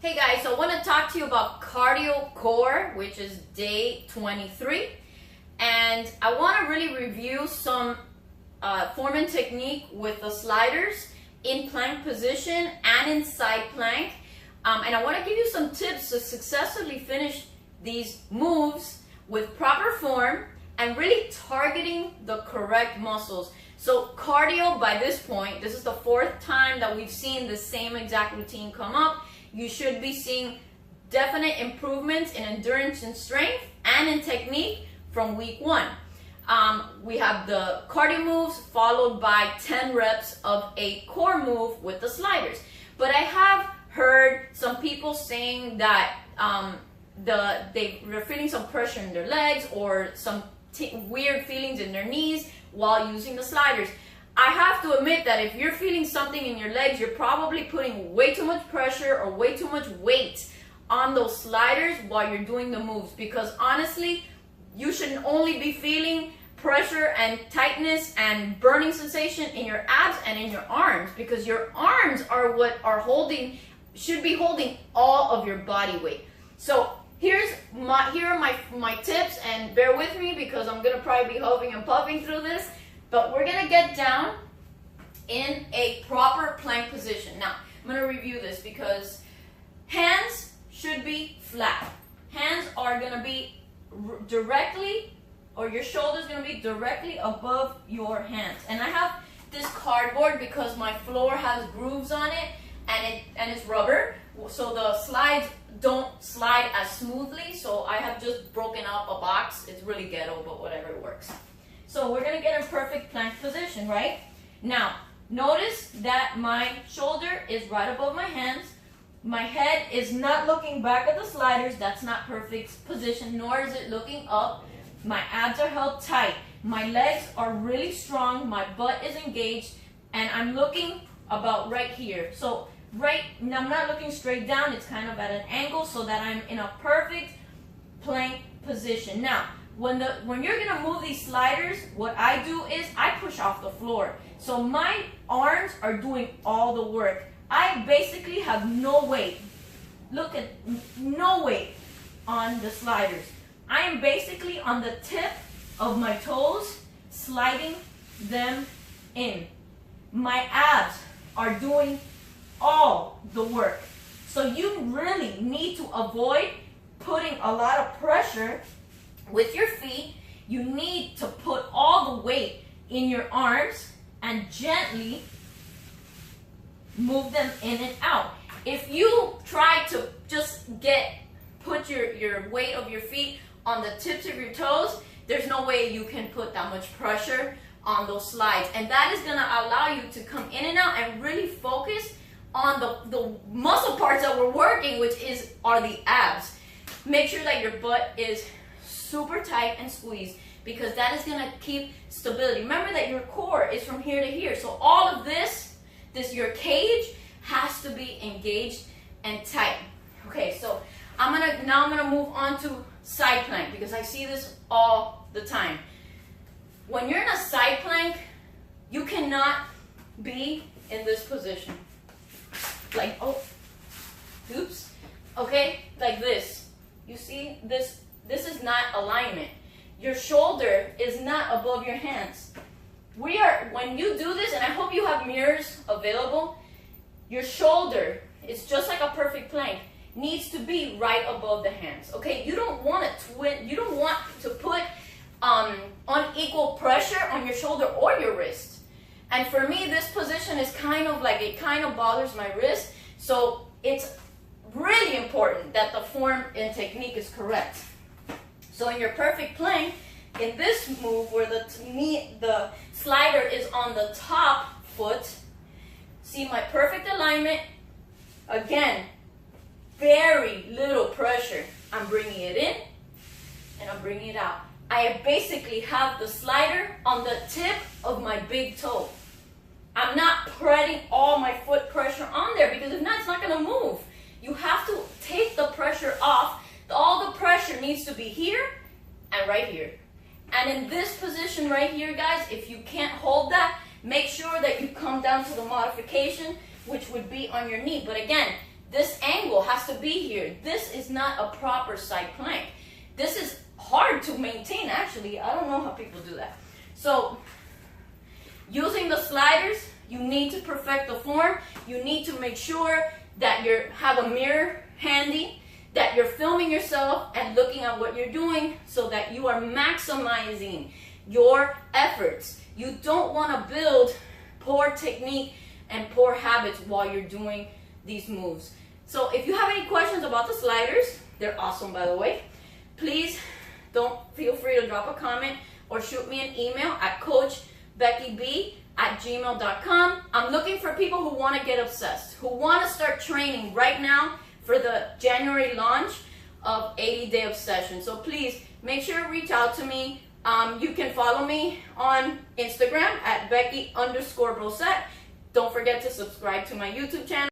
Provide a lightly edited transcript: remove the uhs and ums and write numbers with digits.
Hey guys, so I want to talk to you about cardio core, which is day 23. And I want to really review some form and technique with the sliders in plank position and in side plank. And I want to give you some tips to successfully finish these moves with proper form and really targeting the correct muscles. So cardio, by this point, this is the fourth time that we've seen the same exact routine come up. You should be seeing definite improvements in endurance and strength and in technique from week one. We have the cardio moves followed by 10 reps of a core move with the sliders. But I have heard some people saying that they're feeling some pressure in their legs or some weird feelings in their knees while using the sliders. I have to admit that if you're feeling something in your legs, you're probably putting way too much pressure or way too much weight on those sliders while you're doing the moves, because honestly, you should only be feeling pressure and tightness and burning sensation in your abs and in your arms, because your arms are what are should be holding all of your body weight. So here are my tips, and bear with me because I'm gonna probably be huffing and puffing through this. But we're gonna get down in a proper plank position. Now, I'm gonna review this because hands should be flat. Hands are gonna be directly, or your shoulder's gonna be directly above your hands. And I have this cardboard because my floor has grooves on it, and it's rubber, so the slides don't slide as smoothly. So I have just broken up a box. It's really ghetto, but whatever, works. So we're going to get in perfect plank position, right? Now, notice that my shoulder is right above my hands. My head is not looking back at the sliders. That's not perfect position, nor is it looking up. My abs are held tight. My legs are really strong. My butt is engaged, and I'm looking about right here. So I'm not looking straight down. It's kind of at an angle so that I'm in a perfect plank position. Now, when you're gonna move these sliders, what I do is I push off the floor. So my arms are doing all the work. I basically have no weight. Look at no weight on the sliders. I am basically on the tip of my toes, sliding them in. My abs are doing all the work. So you really need to avoid putting a lot of pressure with your feet. You need to put all the weight in your arms and gently move them in and out. If you try to just put your weight of your feet on the tips of your toes, there's no way you can put that much pressure on those slides. And that is gonna allow you to come in and out and really focus on the muscle parts that we're working, which are the abs. Make sure that your butt is super tight and squeezed, because that is gonna keep stability. Remember that your core is from here to here. So all of this your cage has to be engaged and tight. Okay, so now I'm gonna move on to side plank, because I see this all the time. When you're in a side plank, you cannot be in this position. Like, oops. Okay, like this. You see this? This is not alignment. Your shoulder is not above your hands. When you do this, and I hope you have mirrors available, your shoulder is just like a perfect plank, needs to be right above the hands. Okay, you don't want to put unequal pressure on your shoulder or your wrist. And for me, this position is it kind of bothers my wrist. So it's really important that the form and technique is correct. So in your perfect plank, in this move where the slider is on the top foot, see my perfect alignment. Again, very little pressure. I'm bringing it in and I'm bringing it out. I basically have the slider on the tip of my big toe. I'm not putting all my foot pressure on there, because if not, it's not going to move. You have to take the pressure off. All the pressure needs to be here and right here. And in this position right here, guys, if you can't hold that, make sure that you come down to the modification, which would be on your knee. But again, This angle has to be here. This is not a proper side plank. This is hard to maintain, actually. I don't know how people do that. So, using the sliders, you need to perfect the form. You need to make sure that you have a mirror handy, that you're filming yourself and looking at what you're doing so that you are maximizing your efforts. You don't want to build poor technique and poor habits while you're doing these moves. So if you have any questions about the sliders, they're awesome, by the way, please don't feel free to drop a comment or shoot me an email at coachbeckyb@gmail.com. I'm looking for people who want to get obsessed, who want to start training right now for the January launch of 80-Day Obsession. So please make sure to reach out to me. You can follow me on Instagram at Becky_Brossett. Don't forget to subscribe to my YouTube channel.